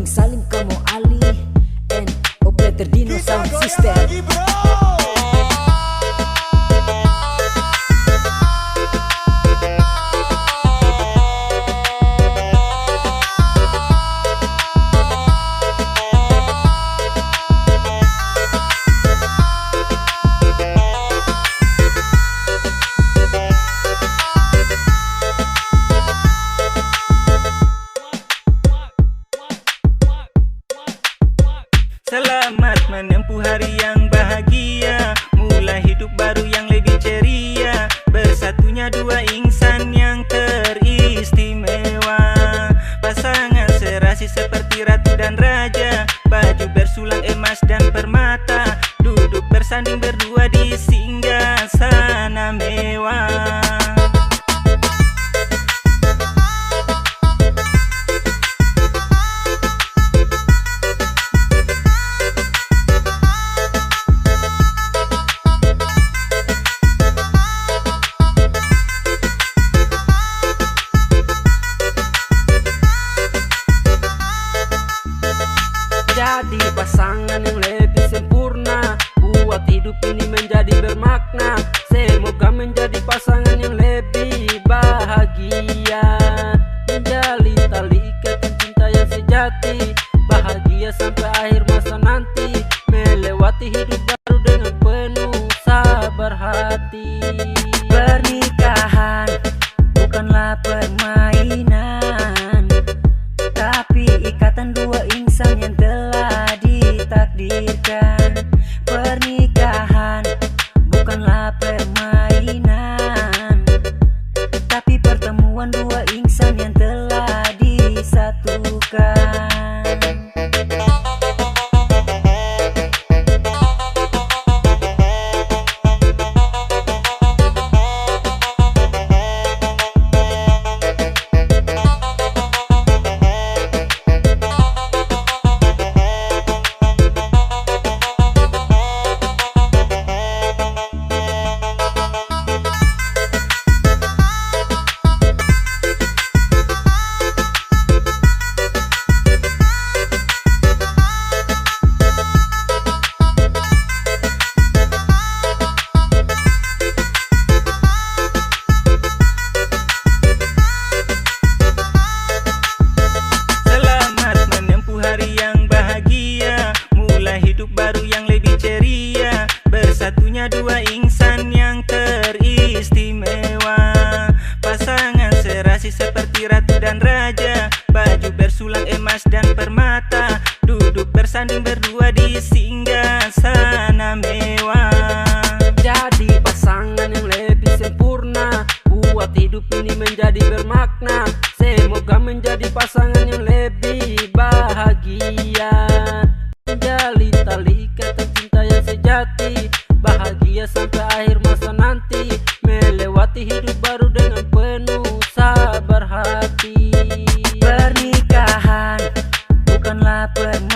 Salim Kamu Ali and Operator Dino Sound System. Selamat menempuh hari yang bahagia, mulai hidup baru yang lebih ceria. Bersatunya dua insan yang teristimewa, pasangan serasi seperti ratu dan raja, baju bersulang emas dan permata, duduk bersanding berdua di singgasana mewah. Jadi pasangan yang lebih sempurna, buat hidup ini menjadi bermakna. Semoga menjadi pasangan yang lebih bahagia, menjalin tali ikatan cinta yang sejati, bahagia sampai akhir masa nanti, melewati hidup baru dengan penuh sabar hati. Pernikahan bukanlah permainan, tapi ikatan dua insan yang telah ditakdirkan. Pernikahan bukanlah permainan, tapi pertemuan dua insan yang telah disatukan. Satunya dua insan yang teristimewa, pasangan serasi seperti ratu dan raja, baju bersulang emas dan permata, duduk bersanding berdua di singgasana mewah. Jadi pasangan yang lebih sempurna, buat hidup ini menjadi bermakna. Semoga menjadi pasangan yang lebih bahagia, menjalin tali ikatan cinta yang sejati, bahagia sampai akhir masa nanti, melewati hidup baru dengan penuh sabar hati. Pernikahan bukanlah permainan,